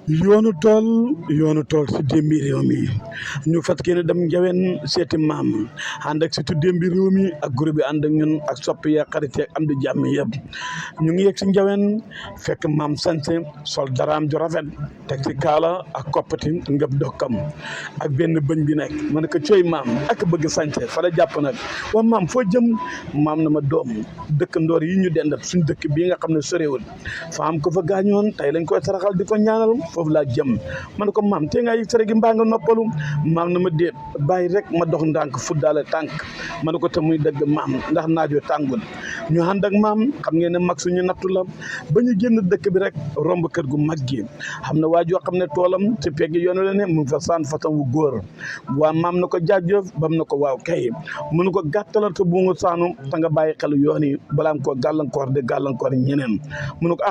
yoonu tool si démbi réew mi ñu fas yéene dem njawen seeti maam ànd ak surtout démbi réew mi ak groupe bi ànd ak ñun ak soppi ya xarit ak am di jàmm yëpp ñu ngi yegg si njawen fekk maam sañse sol daraam ju rafet teg si kaala ak koppati ngëb dokkam ak benn bëñ bi nekk ma ne ko cooy maam ak bëgg sañse fa la jàpp nag waa maam foo jëm maam na ma doom dëkk ndoor yi ñu dendat suñ dëkk bii nga xam ne sorewul fa am ko fa gaañoon tey lañ koy saraxal di ko ñaanal foofu laa jëm ma ne ko maam tee ngaa yëg sere gi mbaa nga noppalu maam na ma déet bàyyi rek ma dox ndànk fuddaale tànk ma ne ko te muy dëgg maam ndax naajoo tàngul ñu ànd ak maam xam ngeen ne mag suñu nattu la ba ñu génn dëkk bi rek romb kër gu mag gi xam na waa joo xam ne toolam ci pegg yoonu la ne mu ngi fa saan façon wu góor waa maam na ko jaajëf bam na ko waaw kay mu ne ko gàttalal te bu nga saanu te nga bàyyi xelu yoon yi balaa nga koo gàllankoor de gàllankoor ñeneen mu ne ko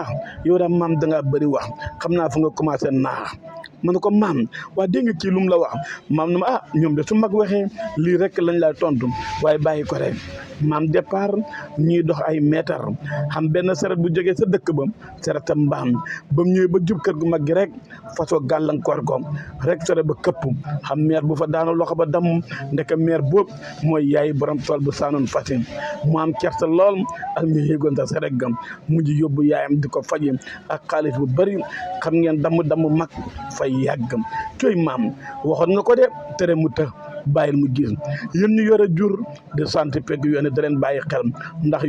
yow daal maam dangaa bëri wax xam naa fu nga commencé naax ma ne ko maam waa dégg nga kii lu mu la wax maam na ma ñoom de su mag waxee lii rek lañ lay tontu waaye bàyyi ko rek maam départ ñuy dox ay mètre xam benn saret bu jógee sa dëkk ba saretam mbaam ba mu ñëwee ba jub kër gu mag gi rek façon gàllankoor ko rek saret ba këpp xam meer bu fa daanu loxo ba damm ndeke meer boobu mooy yaay borom tool bu saanoon fasin mu am kersa lool ak mi yéegoon sa saret gam mujj yóbbu yaayam di ko faji ak xaalis bu bëri xam ngeen damm mag fay yàggam cooy maam waxoon nga ko de tere mu të bàyyil mu gis yéen ñu yore jur de santé pegg yoon da leen bàyyi xel ndax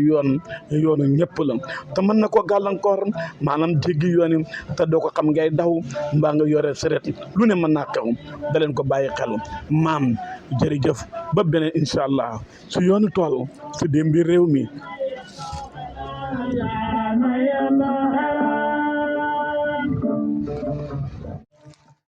yoonu ñëpp la te mën na ko gàllankoor maanaam jéggi yoon te doo ko xam ngay daw mbaa nga yore seret lu ne mën naa xew da leen ko bàyyi xel maam jërëjëf ba beneen incha allah su yoonu tool su démbi réew mi